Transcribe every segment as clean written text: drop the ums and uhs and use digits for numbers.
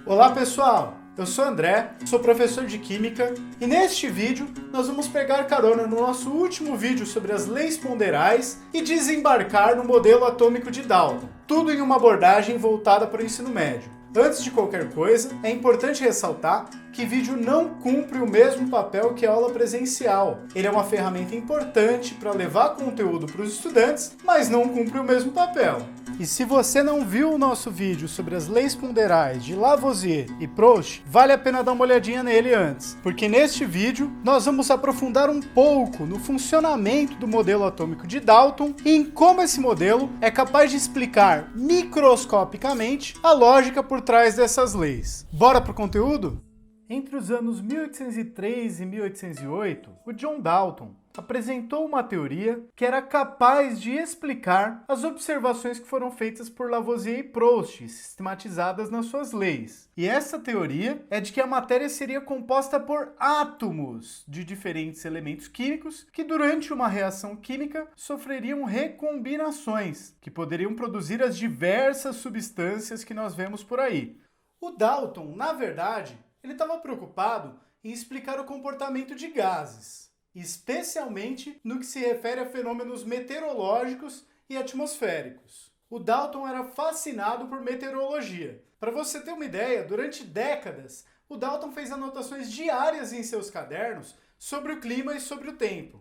Olá pessoal, eu sou André, sou professor de Química e neste vídeo nós vamos pegar carona no nosso último vídeo sobre as leis ponderais e desembarcar no modelo atômico de Dalton, tudo em uma abordagem voltada para o ensino médio. Antes de qualquer coisa, é importante ressaltar que vídeo não cumpre o mesmo papel que a aula presencial. Ele é uma ferramenta importante para levar conteúdo para os estudantes, mas não cumpre o mesmo papel. E se você não viu o nosso vídeo sobre as leis ponderais de Lavoisier e Proust, vale a pena dar uma olhadinha nele antes, porque neste vídeo nós vamos aprofundar um pouco no funcionamento do modelo atômico de Dalton e em como esse modelo é capaz de explicar microscopicamente a lógica por trás dessas leis. Bora pro conteúdo? Entre os anos 1803 e 1808, o John Dalton apresentou uma teoria que era capaz de explicar as observações que foram feitas por Lavoisier e Proust, sistematizadas nas suas leis. E essa teoria é de que a matéria seria composta por átomos de diferentes elementos químicos que durante uma reação química sofreriam recombinações, que poderiam produzir as diversas substâncias que nós vemos por aí. O Dalton, na verdade, ele estava preocupado em explicar o comportamento de gases, especialmente no que se refere a fenômenos meteorológicos e atmosféricos. O Dalton era fascinado por meteorologia. Para você ter uma ideia, durante décadas, o Dalton fez anotações diárias em seus cadernos sobre o clima e sobre o tempo.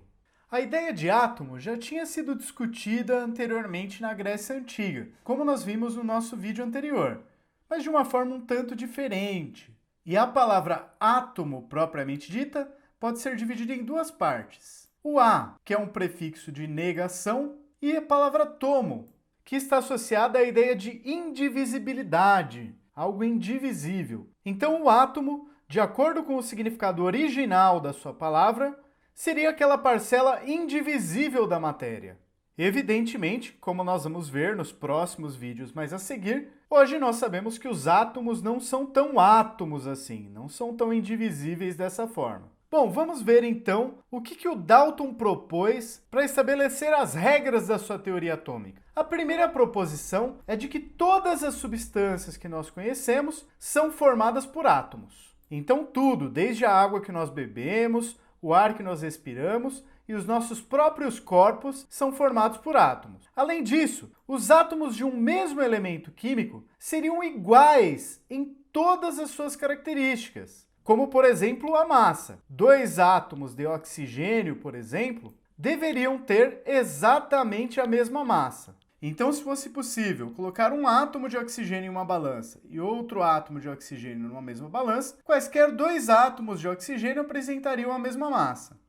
A ideia de átomo já tinha sido discutida anteriormente na Grécia Antiga, como nós vimos no nosso vídeo anterior, mas de uma forma um tanto diferente. E a palavra átomo propriamente dita pode ser dividida em duas partes. O A, que é um prefixo de negação, e a palavra tomo, que está associada à ideia de indivisibilidade, algo indivisível. Então o átomo, de acordo com o significado original da sua palavra, seria aquela parcela indivisível da matéria. Evidentemente, como nós vamos ver nos próximos vídeos mais a seguir, hoje nós sabemos que os átomos não são tão átomos assim, não são tão indivisíveis dessa forma. Bom, vamos ver então o que o Dalton propôs para estabelecer as regras da sua teoria atômica. A primeira proposição é de que todas as substâncias que nós conhecemos são formadas por átomos. Então tudo, desde a água que nós bebemos, o ar que nós respiramos e os nossos próprios corpos são formados por átomos. Além disso, os átomos de um mesmo elemento químico seriam iguais em todas as suas características, como, por exemplo, a massa. 2 átomos de oxigênio, por exemplo, deveriam ter exatamente a mesma massa. Então, se fosse possível colocar um átomo de oxigênio em uma balança e outro átomo de oxigênio numa mesma balança, quaisquer 2 átomos de oxigênio apresentariam a mesma massa.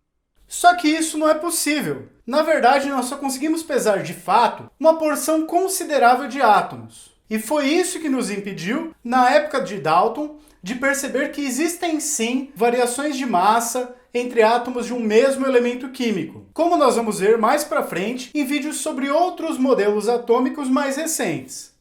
Só que isso não é possível. Na verdade, nós só conseguimos pesar de fato uma porção considerável de átomos. E foi isso que nos impediu, na época de Dalton, de perceber que existem sim variações de massa entre átomos de um mesmo elemento químico, como nós vamos ver mais para frente em vídeos sobre outros modelos atômicos mais recentes.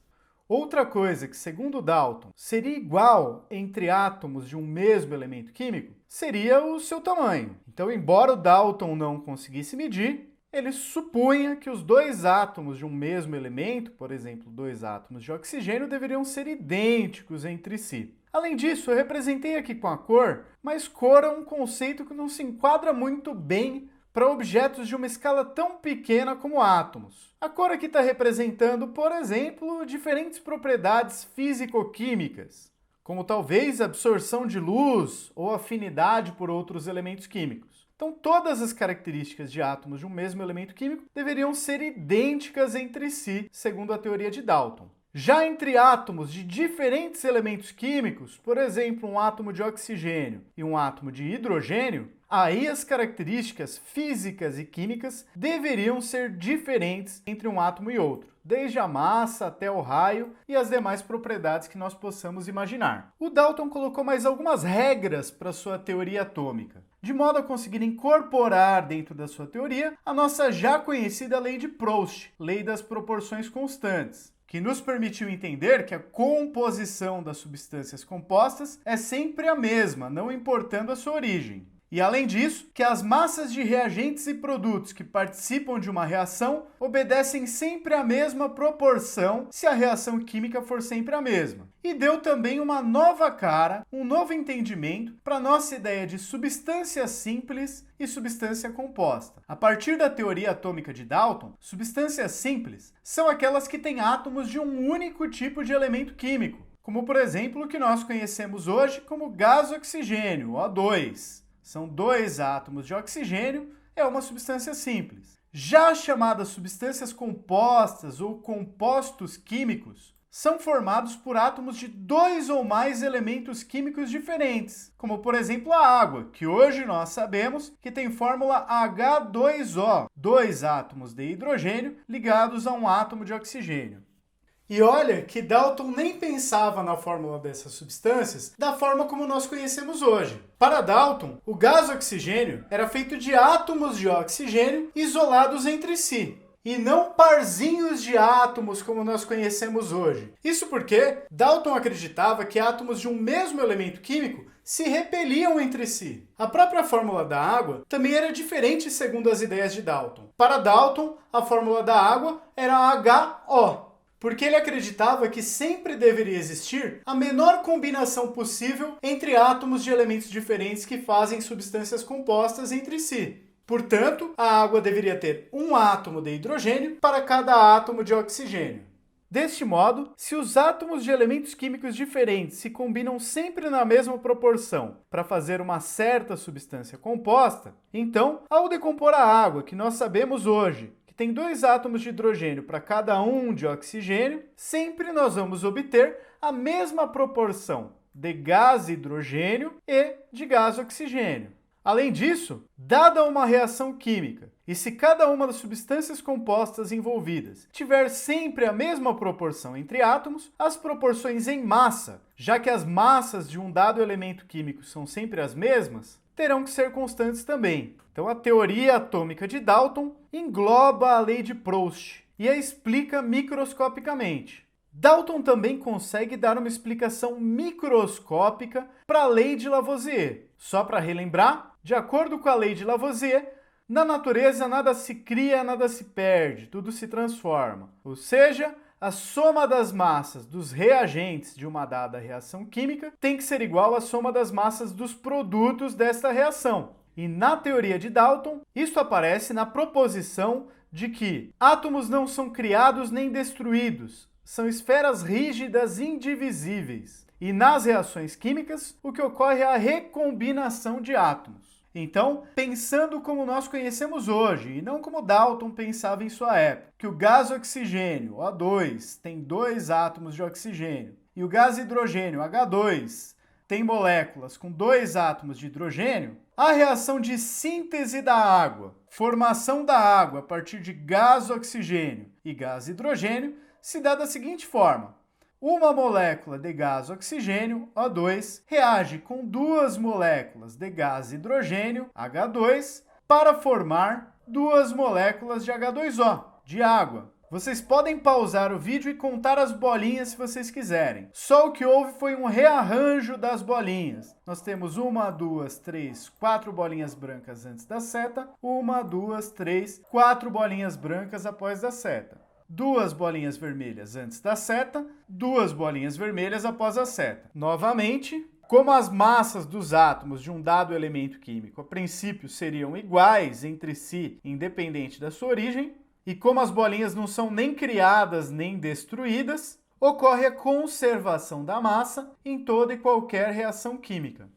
Outra coisa que, segundo Dalton, seria igual entre átomos de um mesmo elemento químico seria o seu tamanho. Então, embora o Dalton não conseguisse medir, ele supunha que os 2 átomos de um mesmo elemento, por exemplo, 2 átomos de oxigênio, deveriam ser idênticos entre si. Além disso, eu representei aqui com a cor, mas cor é um conceito que não se enquadra muito bem para objetos de uma escala tão pequena como átomos. A cor aqui está representando, por exemplo, diferentes propriedades físico-químicas, como talvez absorção de luz ou afinidade por outros elementos químicos. Então, todas as características de átomos de um mesmo elemento químico deveriam ser idênticas entre si, segundo a teoria de Dalton. Já entre átomos de diferentes elementos químicos, por exemplo, um átomo de oxigênio e um átomo de hidrogênio, aí as características físicas e químicas deveriam ser diferentes entre um átomo e outro, desde a massa até o raio e as demais propriedades que nós possamos imaginar. O Dalton colocou mais algumas regras para sua teoria atômica, de modo a conseguir incorporar dentro da sua teoria a nossa já conhecida lei de Proust, lei das proporções constantes, que nos permitiu entender que a composição das substâncias compostas é sempre a mesma, não importando a sua origem. E além disso, que as massas de reagentes e produtos que participam de uma reação obedecem sempre à mesma proporção se a reação química for sempre a mesma. E deu também uma nova cara, um novo entendimento para a nossa ideia de substância simples e substância composta. A partir da teoria atômica de Dalton, substâncias simples são aquelas que têm átomos de um único tipo de elemento químico, como por exemplo o que nós conhecemos hoje como gás oxigênio, O2. São 2 átomos de oxigênio, é uma substância simples. Já as chamadas substâncias compostas ou compostos químicos são formados por átomos de 2 ou mais elementos químicos diferentes, como por exemplo a água, que hoje nós sabemos que tem fórmula H2O, 2 átomos de hidrogênio ligados a um átomo de oxigênio. E olha que Dalton nem pensava na fórmula dessas substâncias da forma como nós conhecemos hoje. Para Dalton, o gás oxigênio era feito de átomos de oxigênio isolados entre si, e não parzinhos de átomos como nós conhecemos hoje. Isso porque Dalton acreditava que átomos de um mesmo elemento químico se repeliam entre si. A própria fórmula da água também era diferente segundo as ideias de Dalton. Para Dalton, a fórmula da água era HO, porque ele acreditava que sempre deveria existir a menor combinação possível entre átomos de elementos diferentes que fazem substâncias compostas entre si. Portanto, a água deveria ter um átomo de hidrogênio para cada átomo de oxigênio. Deste modo, se os átomos de elementos químicos diferentes se combinam sempre na mesma proporção para fazer uma certa substância composta, então, ao decompor a água, que nós sabemos hoje, tem 2 átomos de hidrogênio para cada um de oxigênio, sempre nós vamos obter a mesma proporção de gás hidrogênio e de gás oxigênio. Além disso, dada uma reação química, e se cada uma das substâncias compostas envolvidas tiver sempre a mesma proporção entre átomos, as proporções em massa, já que as massas de um dado elemento químico são sempre as mesmas, terão que ser constantes também. Então, a teoria atômica de Dalton engloba a lei de Proust e a explica microscopicamente. Dalton também consegue dar uma explicação microscópica para a lei de Lavoisier. Só para relembrar, de acordo com a lei de Lavoisier, na natureza nada se cria, nada se perde, tudo se transforma. Ou seja, a soma das massas dos reagentes de uma dada reação química tem que ser igual à soma das massas dos produtos desta reação. E na teoria de Dalton, isso aparece na proposição de que átomos não são criados nem destruídos, são esferas rígidas indivisíveis. E nas reações químicas, o que ocorre é a recombinação de átomos. Então, pensando como nós conhecemos hoje, e não como Dalton pensava em sua época, que o gás oxigênio, O2, tem 2 átomos de oxigênio, e o gás hidrogênio, H2, tem moléculas com 2 átomos de hidrogênio, a reação de síntese da água, formação da água a partir de gás oxigênio e gás hidrogênio, se dá da seguinte forma. Uma molécula de gás oxigênio, O2, reage com 2 moléculas de gás hidrogênio, H2, para formar 2 moléculas de H2O, de água. Vocês podem pausar o vídeo e contar as bolinhas se vocês quiserem. Só o que houve foi um rearranjo das bolinhas. Nós temos 1, 2, 3, 4 bolinhas brancas antes da seta, 1, 2, 3, 4 bolinhas brancas após da seta. 2 bolinhas vermelhas antes da seta, 2 bolinhas vermelhas após a seta. Novamente, como as massas dos átomos de um dado elemento químico a princípio seriam iguais entre si, independente da sua origem, e como as bolinhas não são nem criadas nem destruídas, ocorre a conservação da massa em toda e qualquer reação química.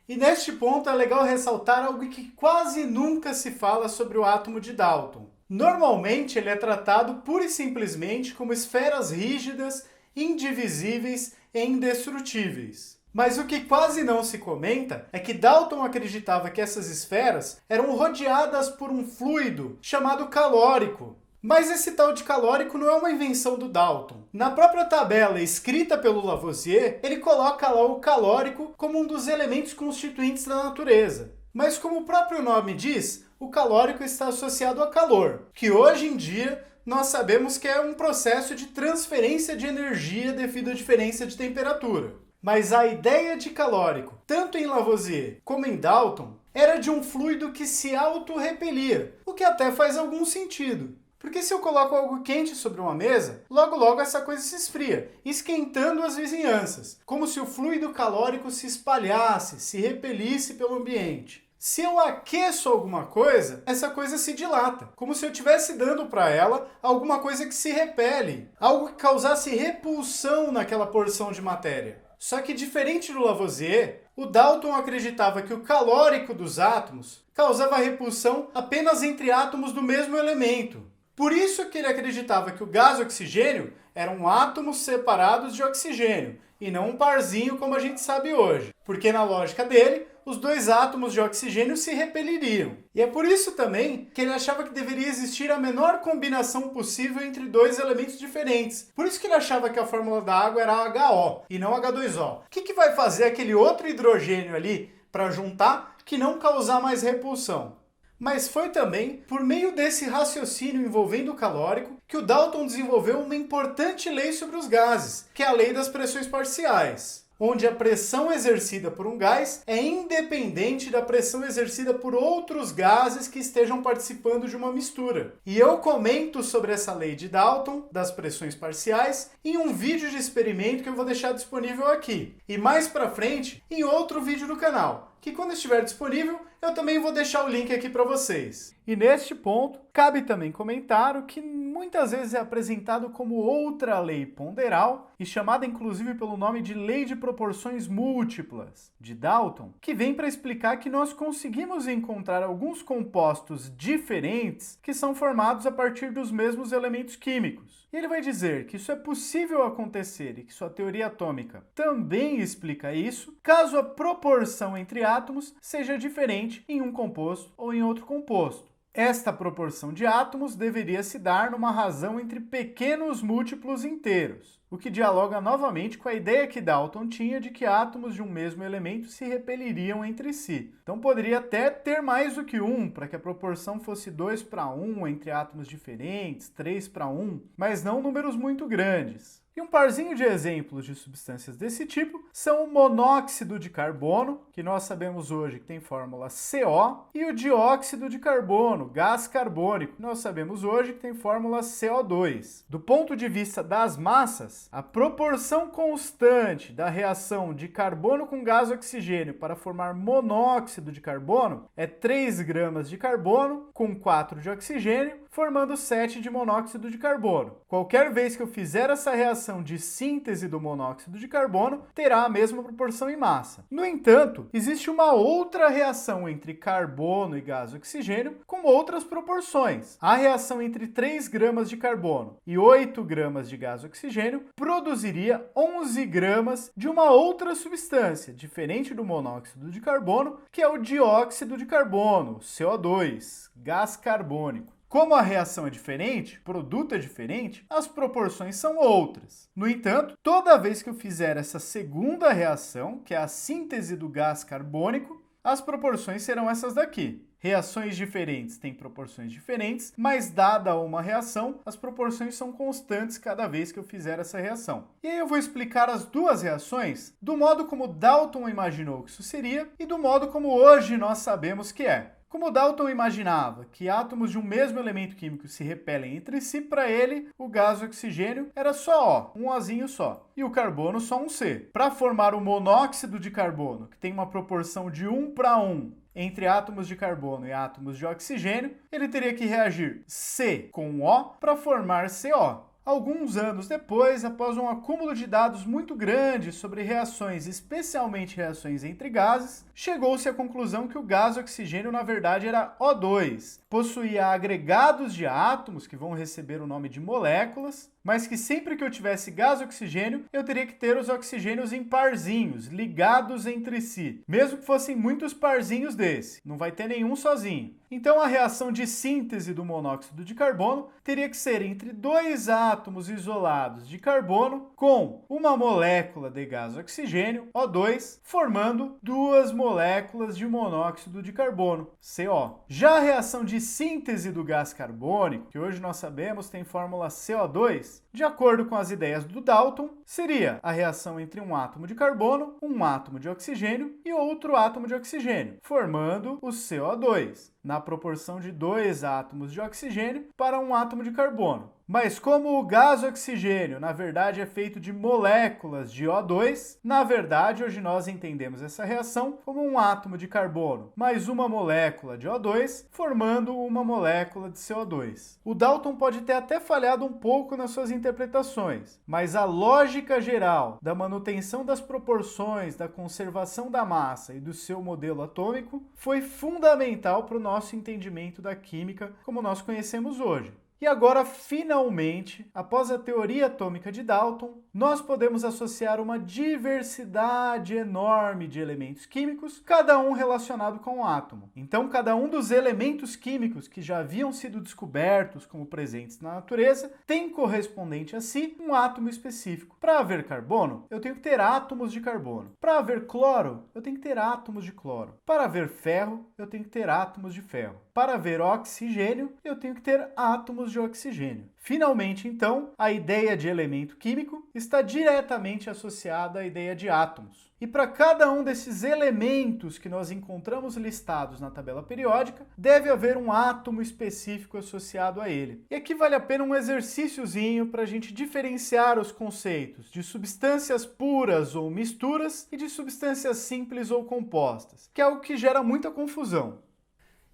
E neste ponto é legal ressaltar algo que quase nunca se fala sobre o átomo de Dalton. Normalmente ele é tratado pura e simplesmente como esferas rígidas, indivisíveis e indestrutíveis. Mas o que quase não se comenta é que Dalton acreditava que essas esferas eram rodeadas por um fluido chamado calórico. Mas esse tal de calórico não é uma invenção do Dalton. Na própria tabela escrita pelo Lavoisier, ele coloca lá o calórico como um dos elementos constituintes da natureza. Mas como o próprio nome diz, o calórico está associado a calor, que hoje em dia nós sabemos que é um processo de transferência de energia devido à diferença de temperatura. Mas a ideia de calórico, tanto em Lavoisier como em Dalton, era de um fluido que se autorrepelia, o que até faz algum sentido. Porque se eu coloco algo quente sobre uma mesa, logo essa coisa se esfria, esquentando as vizinhanças, como se o fluido calórico se espalhasse, se repelisse pelo ambiente. Se eu aqueço alguma coisa, essa coisa se dilata, como se eu estivesse dando para ela alguma coisa que se repele, algo que causasse repulsão naquela porção de matéria. Só que diferente do Lavoisier, o Dalton acreditava que o calórico dos átomos causava repulsão apenas entre átomos do mesmo elemento. Por isso que ele acreditava que o gás oxigênio eram átomos separados de oxigênio, e não um parzinho como a gente sabe hoje. Porque na lógica dele, os dois átomos de oxigênio se repeliriam. E é por isso também que ele achava que deveria existir a menor combinação possível entre dois elementos diferentes. Por isso que ele achava que a fórmula da água era HO e não H2O. O que vai fazer aquele outro hidrogênio ali para juntar que não causar mais repulsão? Mas foi também por meio desse raciocínio envolvendo o calórico que o Dalton desenvolveu uma importante lei sobre os gases, que é a lei das pressões parciais, onde a pressão exercida por um gás é independente da pressão exercida por outros gases que estejam participando de uma mistura. E eu comento sobre essa lei de Dalton, das pressões parciais, em um vídeo de experimento que eu vou deixar disponível aqui. E mais pra frente, em outro vídeo do canal, que quando estiver disponível, eu também vou deixar o link aqui para vocês. E neste ponto, cabe também comentar o que muitas vezes é apresentado como outra lei ponderal, e chamada inclusive pelo nome de lei de proporções múltiplas, de Dalton, que vem para explicar que nós conseguimos encontrar alguns compostos diferentes que são formados a partir dos mesmos elementos químicos. E ele vai dizer que isso é possível acontecer e que sua teoria atômica também explica isso, caso a proporção entre átomos seja diferente em um composto ou em outro composto. Esta proporção de átomos deveria se dar numa razão entre pequenos múltiplos inteiros, o que dialoga novamente com a ideia que Dalton tinha de que átomos de um mesmo elemento se repeliriam entre si. Então poderia até ter mais do que um, para que a proporção fosse 2:1 entre átomos diferentes, 3:1, mas não números muito grandes. E um parzinho de exemplos de substâncias desse tipo são o monóxido de carbono, que nós sabemos hoje que tem fórmula CO, e o dióxido de carbono, gás carbônico, que nós sabemos hoje que tem fórmula CO2. Do ponto de vista das massas, a proporção constante da reação de carbono com gás oxigênio para formar monóxido de carbono é 3 gramas de carbono com 4 de oxigênio, formando 7 de monóxido de carbono. Qualquer vez que eu fizer essa reação de síntese do monóxido de carbono, terá a mesma proporção em massa. No entanto, existe uma outra reação entre carbono e gás oxigênio com outras proporções. A reação entre 3 gramas de carbono e 8 gramas de gás oxigênio produziria 11 gramas de uma outra substância, diferente do monóxido de carbono, que é o dióxido de carbono, CO2, gás carbônico. Como a reação é diferente, o produto é diferente, as proporções são outras. No entanto, toda vez que eu fizer essa segunda reação, que é a síntese do gás carbônico, as proporções serão essas daqui. Reações diferentes têm proporções diferentes, mas dada uma reação, as proporções são constantes cada vez que eu fizer essa reação. E aí eu vou explicar as duas reações do modo como Dalton imaginou que isso seria e do modo como hoje nós sabemos que é. Como Dalton imaginava que átomos de um mesmo elemento químico se repelem entre si, para ele, o gás oxigênio era só O, um Ozinho só, e o carbono só um C. Para formar o monóxido de carbono, que tem uma proporção de 1:1 entre átomos de carbono e átomos de oxigênio, ele teria que reagir C com O para formar CO. Alguns anos depois, após um acúmulo de dados muito grande sobre reações, especialmente reações entre gases, chegou-se à conclusão que o gás oxigênio na verdade era O2. Possuía agregados de átomos que vão receber o nome de moléculas, mas que sempre que eu tivesse gás oxigênio, eu teria que ter os oxigênios em parzinhos, ligados entre si. Mesmo que fossem muitos parzinhos desse, não vai ter nenhum sozinho. Então a reação de síntese do monóxido de carbono teria que ser entre dois átomos isolados de carbono com uma molécula de gás oxigênio, O2, formando duas moléculas de monóxido de carbono, CO. Já a reação de síntese do gás carbônico, que hoje nós sabemos tem fórmula CO2, de acordo com as ideias do Dalton, seria a reação entre um átomo de carbono, um átomo de oxigênio e outro átomo de oxigênio, formando o CO2, na proporção de 2 átomos de oxigênio para um átomo de carbono. Mas como o gás oxigênio, na verdade, é feito de moléculas de O2, na verdade, hoje nós entendemos essa reação como um átomo de carbono mais uma molécula de O2, formando uma molécula de CO2. O Dalton pode ter até falhado um pouco nas suas interpretações, mas a lógica geral da manutenção das proporções, da conservação da massa e do seu modelo atômico foi fundamental para o nosso entendimento da química como nós conhecemos hoje. E agora, finalmente, após a teoria atômica de Dalton, nós podemos associar uma diversidade enorme de elementos químicos, cada um relacionado com um átomo. Então, cada um dos elementos químicos que já haviam sido descobertos como presentes na natureza tem correspondente a si um átomo específico. Para haver carbono, eu tenho que ter átomos de carbono. Para haver cloro, eu tenho que ter átomos de cloro. Para haver ferro, eu tenho que ter átomos de ferro. Para haver oxigênio, eu tenho que ter átomos de oxigênio. Finalmente, então, a ideia de elemento químico está diretamente associada à ideia de átomos. E para cada um desses elementos que nós encontramos listados na tabela periódica, deve haver um átomo específico associado a ele. E aqui vale a pena um exercíciozinho para a gente diferenciar os conceitos de substâncias puras ou misturas e de substâncias simples ou compostas, que é algo que gera muita confusão.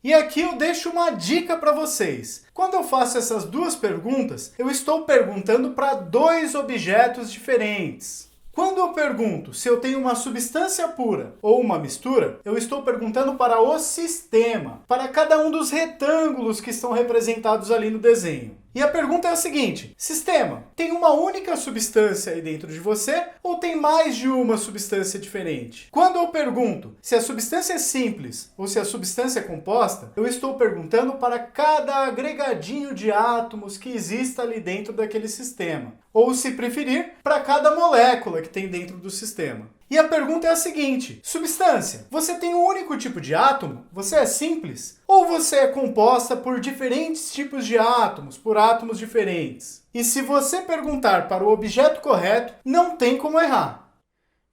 E aqui eu deixo uma dica para vocês. Quando eu faço essas duas perguntas, eu estou perguntando para dois objetos diferentes. Quando eu pergunto se eu tenho uma substância pura ou uma mistura, eu estou perguntando para o sistema, para cada um dos retângulos que estão representados ali no desenho. E a pergunta é a seguinte: sistema, tem uma única substância aí dentro de você ou tem mais de uma substância diferente? Quando eu pergunto se a substância é simples ou se a substância é composta, eu estou perguntando para cada agregadinho de átomos que exista ali dentro daquele sistema. Ou, se preferir, para cada molécula que tem dentro do sistema. E a pergunta é a seguinte: substância, você tem um único tipo de átomo? Você é simples? Ou você é composta por diferentes tipos de átomos, por átomos diferentes? E se você perguntar para o objeto correto, não tem como errar.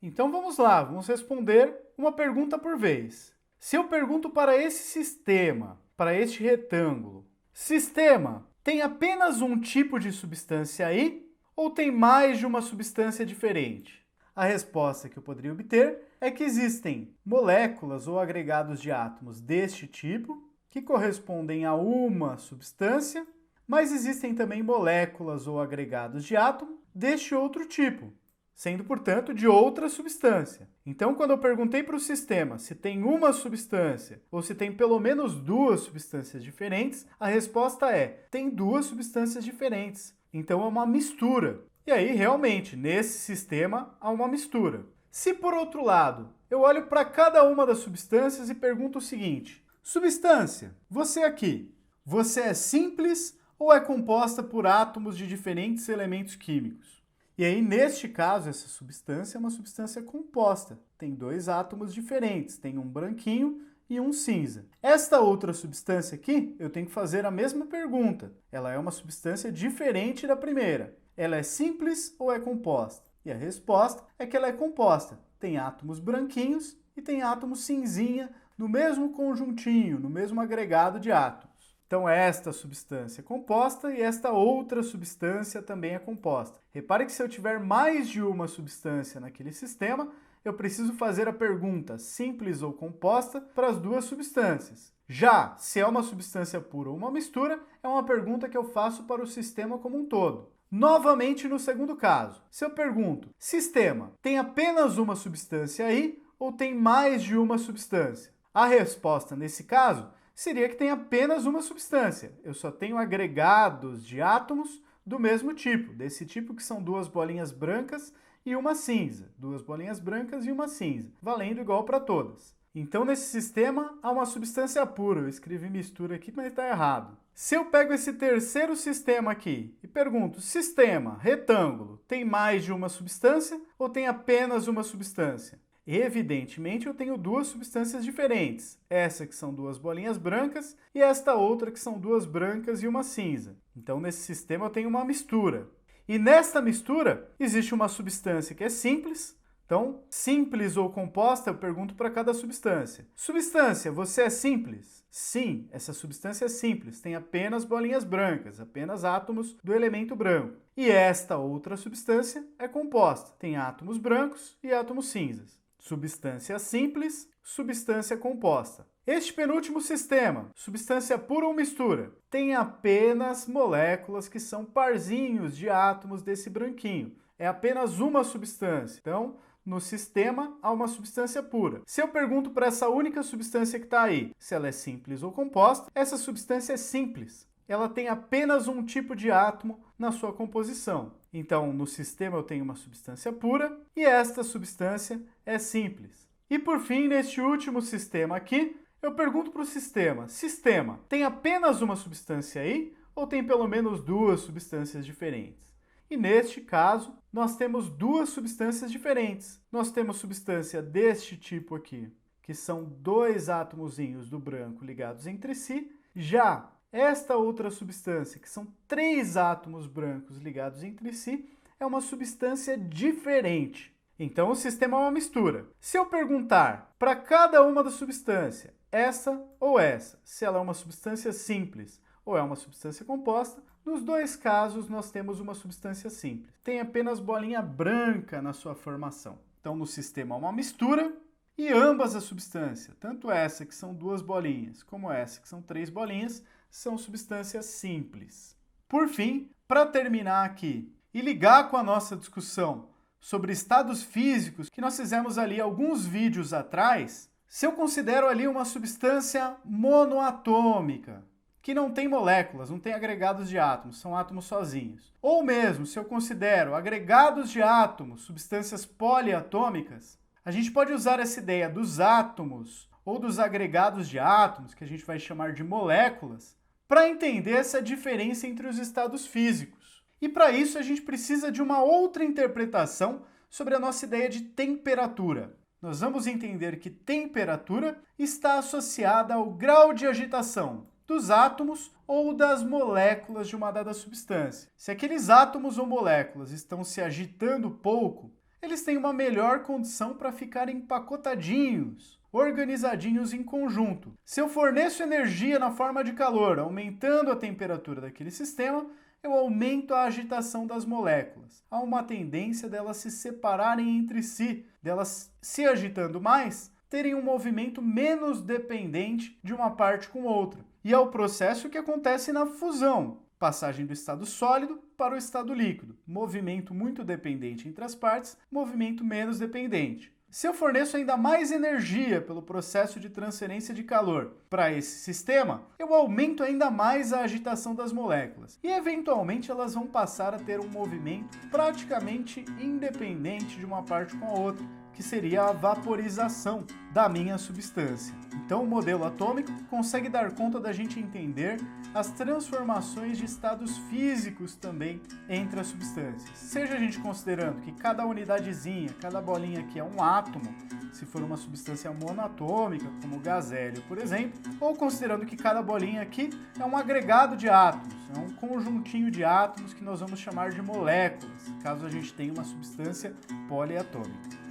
Então vamos lá, vamos responder uma pergunta por vez. Se eu pergunto para esse sistema, para este retângulo, sistema, tem apenas um tipo de substância aí? Ou tem mais de uma substância diferente? A resposta que eu poderia obter é que existem moléculas ou agregados de átomos deste tipo, que correspondem a uma substância, mas existem também moléculas ou agregados de átomo deste outro tipo, sendo, portanto, de outra substância. Então, quando eu perguntei para o sistema se tem uma substância ou se tem pelo menos duas substâncias diferentes, a resposta é: tem duas substâncias diferentes. Então é uma mistura. E aí, realmente, nesse sistema há uma mistura. Se, por outro lado, eu olho para cada uma das substâncias e pergunto o seguinte: substância, você aqui, você é simples ou é composta por átomos de diferentes elementos químicos? E aí, neste caso, essa substância é uma substância composta. Tem dois átomos diferentes, tem um branquinho e um cinza. Esta outra substância aqui, eu tenho que fazer a mesma pergunta. Ela é uma substância diferente da primeira. Ela é simples ou é composta? E a resposta é que ela é composta. Tem átomos branquinhos e tem átomos cinzinha no mesmo conjuntinho, no mesmo agregado de átomos. Então esta substância é composta e esta outra substância também é composta. Repare que se eu tiver mais de uma substância naquele sistema, eu preciso fazer a pergunta simples ou composta para as duas substâncias. Já se é uma substância pura ou uma mistura, é uma pergunta que eu faço para o sistema como um todo. Novamente no segundo caso, se eu pergunto: sistema, tem apenas uma substância aí ou tem mais de uma substância? A resposta nesse caso seria que tem apenas uma substância. Eu só tenho agregados de átomos do mesmo tipo, desse tipo que são duas bolinhas brancas e uma cinza. Duas bolinhas brancas e uma cinza, valendo igual para todas. Então, nesse sistema, há uma substância pura. Eu escrevi mistura aqui, mas está errado. Se eu pego esse terceiro sistema aqui e pergunto, sistema, retângulo, tem mais de uma substância ou tem apenas uma substância? Evidentemente, eu tenho duas substâncias diferentes. Essa que são duas bolinhas brancas e esta outra que são duas brancas e uma cinza. Então, nesse sistema eu tenho uma mistura. E nesta mistura existe uma substância que é simples. Então, simples ou composta, eu pergunto para cada substância. Substância, você é simples? Sim, essa substância é simples, tem apenas bolinhas brancas, apenas átomos do elemento branco. E esta outra substância é composta, tem átomos brancos e átomos cinzas. Substância simples, substância composta. Este penúltimo sistema, substância pura ou mistura, tem apenas moléculas que são parzinhos de átomos desse branquinho. É apenas uma substância. Então, no sistema há uma substância pura. Se eu pergunto para essa única substância que está aí, se ela é simples ou composta, essa substância é simples. Ela tem apenas um tipo de átomo na sua composição. Então, no sistema eu tenho uma substância pura e esta substância é simples. E por fim, neste último sistema aqui, eu pergunto para o sistema, tem apenas uma substância aí ou tem pelo menos duas substâncias diferentes? E neste caso, nós temos duas substâncias diferentes. Nós temos substância deste tipo aqui, que são dois átomozinhos do branco ligados entre si. Já esta outra substância, que são três átomos brancos ligados entre si, é uma substância diferente. Então, o sistema é uma mistura. Se eu perguntar para cada uma das substâncias, essa ou essa, se ela é uma substância simples ou é uma substância composta, nos dois casos nós temos uma substância simples. Tem apenas bolinha branca na sua formação. Então, no sistema há uma mistura e ambas as substâncias, tanto essa que são duas bolinhas, como essa que são três bolinhas, são substâncias simples. Por fim, para terminar aqui e ligar com a nossa discussão sobre estados físicos que nós fizemos ali alguns vídeos atrás, se eu considero ali uma substância monoatômica, que não tem moléculas, não tem agregados de átomos, são átomos sozinhos. Ou mesmo, se eu considero agregados de átomos, substâncias poliatômicas, a gente pode usar essa ideia dos átomos ou dos agregados de átomos, que a gente vai chamar de moléculas, para entender essa diferença entre os estados físicos. E para isso a gente precisa de uma outra interpretação sobre a nossa ideia de temperatura. Nós vamos entender que temperatura está associada ao grau de agitação dos átomos ou das moléculas de uma dada substância. Se aqueles átomos ou moléculas estão se agitando pouco, eles têm uma melhor condição para ficarem empacotadinhos, organizadinhos em conjunto. Se eu forneço energia na forma de calor, aumentando a temperatura daquele sistema, eu aumento a agitação das moléculas. Há uma tendência delas se separarem entre si, delas se agitando mais, terem um movimento menos dependente de uma parte com outra. E é o processo que acontece na fusão, passagem do estado sólido para o estado líquido. Movimento muito dependente entre as partes, movimento menos dependente. Se eu forneço ainda mais energia pelo processo de transferência de calor para esse sistema, eu aumento ainda mais a agitação das moléculas. E eventualmente elas vão passar a ter um movimento praticamente independente de uma parte com a outra, que seria a vaporização da minha substância. Então o modelo atômico consegue dar conta da gente entender as transformações de estados físicos também entre as substâncias. Seja a gente considerando que cada unidadezinha, cada bolinha aqui é um átomo, se for uma substância monoatômica, como o gás hélio, por exemplo, ou considerando que cada bolinha aqui é um agregado de átomos, é um conjuntinho de átomos que nós vamos chamar de moléculas, caso a gente tenha uma substância poliatômica.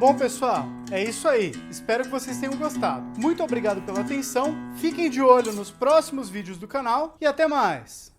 Bom, pessoal, é isso aí. Espero que vocês tenham gostado. Muito obrigado pela atenção, fiquem de olho nos próximos vídeos do canal e até mais!